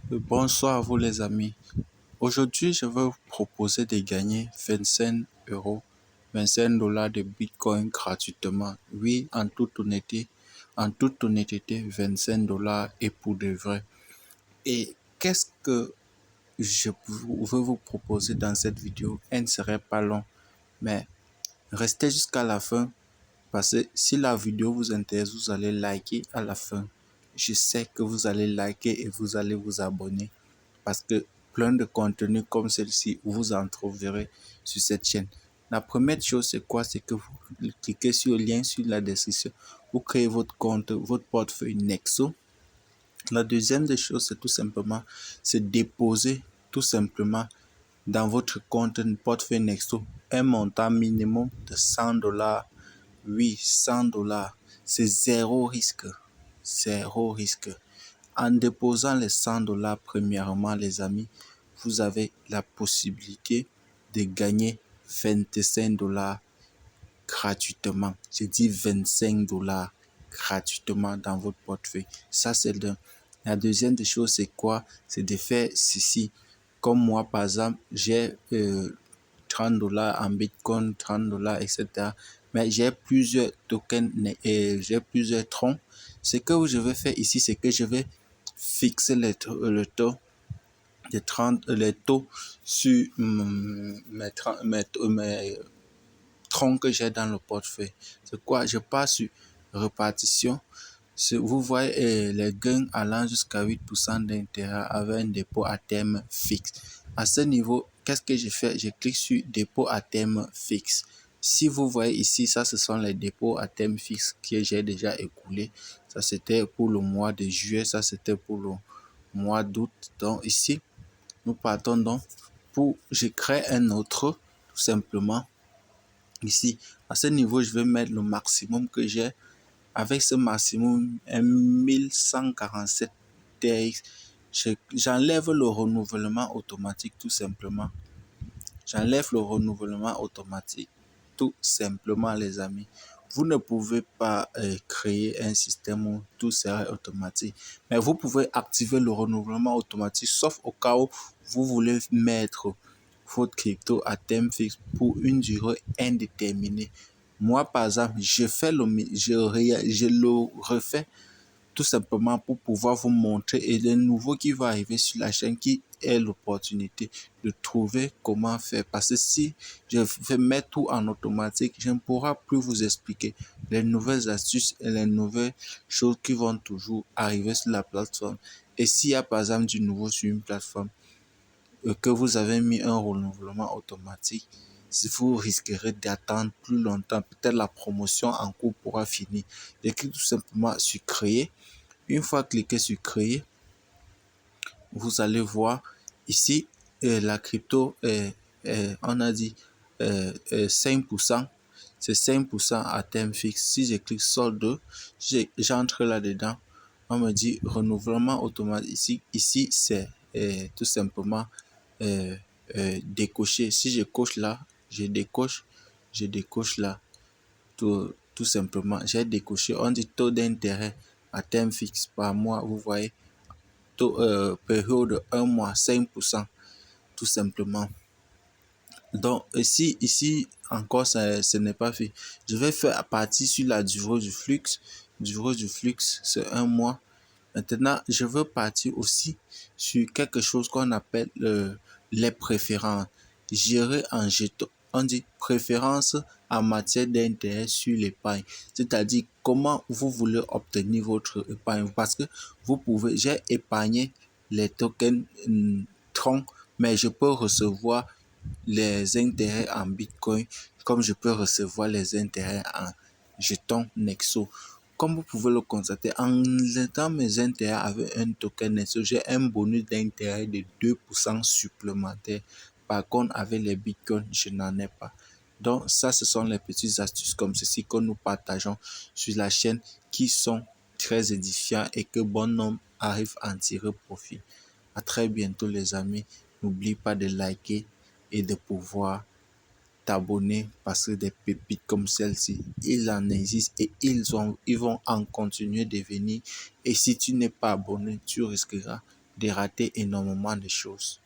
Bonsoir à vous les amis. Aujourd'hui, je vais vous proposer de gagner 25 euros, 25 dollars de Bitcoin gratuitement. Oui, en toute honnêteté, 25 dollars et pour de vrai. Et qu'est-ce que je veux vous proposer dans cette vidéo? Elle ne serait pas longue, mais restez jusqu'à la fin parce que si la vidéo vous intéresse, vous allez liker à la fin. Je sais que vous allez liker et vous allez vous abonner parce que plein de contenus comme celle-ci, vous en trouverez sur cette chaîne. La première chose, c'est quoi? C'est que vous cliquez sur le lien sur la description. Vous créez votre compte, votre portefeuille Nexo. La deuxième des choses, c'est tout simplement, c'est déposer tout simplement dans votre compte portefeuille Nexo un montant minimum de 100 dollars. Oui, 100 dollars. C'est zéro risque. Zéro risque. En déposant les 100 dollars, premièrement, les amis, vous avez la possibilité de gagner 25 dollars gratuitement. J'ai dit 25 dollars gratuitement dans votre portefeuille. Ça, c'est le. La deuxième des choses, c'est quoi? C'est de faire ceci. Comme moi, par exemple, j'ai 30 dollars en Bitcoin, 30 dollars, etc. Mais j'ai plusieurs tokens et j'ai plusieurs troncs. Ce que je vais faire ici, c'est que je vais fixer le taux de 30, les taux sur mes troncs que j'ai dans le portefeuille. C'est quoi? Je passe sur répartition. Vous voyez les gains allant jusqu'à 8% d'intérêt avec un dépôt à terme fixe. À ce niveau, qu'est-ce que je fais? Je clique sur dépôt à terme fixe. Si vous voyez ici, ça ce sont les dépôts à terme fixe que j'ai déjà écoulés. Ça c'était pour le mois de juillet, ça c'était pour le mois d'août. Donc ici, nous partons donc je crée un autre tout simplement. Ici, à ce niveau, je vais mettre le maximum que j'ai. Avec ce maximum, 1147 TX, j'enlève le renouvellement automatique tout simplement. J'enlève le renouvellement automatique tout simplement, les amis. Vous ne pouvez pas créer un système où tout serait automatique. Mais vous pouvez activer le renouvellement automatique, sauf au cas où vous voulez mettre votre crypto à terme fixe pour une durée indéterminée. Moi, par exemple, je le refais tout simplement pour pouvoir vous montrer et le nouveau qui va arriver sur la chaîne qui est l'opportunité de trouver comment faire. Parce que si je vais mettre tout en automatique, je ne pourrai plus vous expliquer les nouvelles astuces et les nouvelles choses qui vont toujours arriver sur la plateforme. Et s'il y a par exemple du nouveau sur une plateforme, que vous avez mis un renouvellement automatique, vous risquerez d'attendre plus longtemps. Peut-être la promotion en cours pourra finir. Et cliquez tout simplement sur créer. Une fois cliqué sur créer, vous allez voir ici la crypto, on a dit 5%. C'est 5% à terme fixe. Si je clique solde, j'entre là-dedans. On me dit renouvellement automatique. Ici, c'est tout simplement décoché. Si je coche là, je décoche là. Tout simplement, j'ai décoché. On dit taux d'intérêt à terme fixe par mois. Vous voyez, taux, période 1 mois, 5%, tout simplement. Donc, ici encore, ce n'est pas fait. Je vais faire à partir sur la durée du flux. Durée du flux, c'est 1 mois. Maintenant, je veux partir aussi sur quelque chose qu'on appelle les préférences. Gérer en jeton. On dit préférence en matière d'intérêt sur l'épargne. C'est-à-dire comment vous voulez obtenir votre épargne. Parce que j'ai épargné les tokens Tron, mais je peux recevoir les intérêts en Bitcoin comme je peux recevoir les intérêts en jetons Nexo. Comme vous pouvez le constater, en mettant mes intérêts avec un token Nexo, j'ai un bonus d'intérêt de 2% supplémentaire. Par contre, avec les bitcoins, je n'en ai pas. Donc, ça, ce sont les petites astuces comme ceci que nous partageons sur la chaîne qui sont très édifiants et que bon nombre arrivent à en tirer profit. À très bientôt, les amis. N'oublie pas de liker et de pouvoir t'abonner parce que des pépites comme celle-ci, il en existe et ils vont en continuer de venir. Et si tu n'es pas abonné, tu risqueras de rater énormément de choses.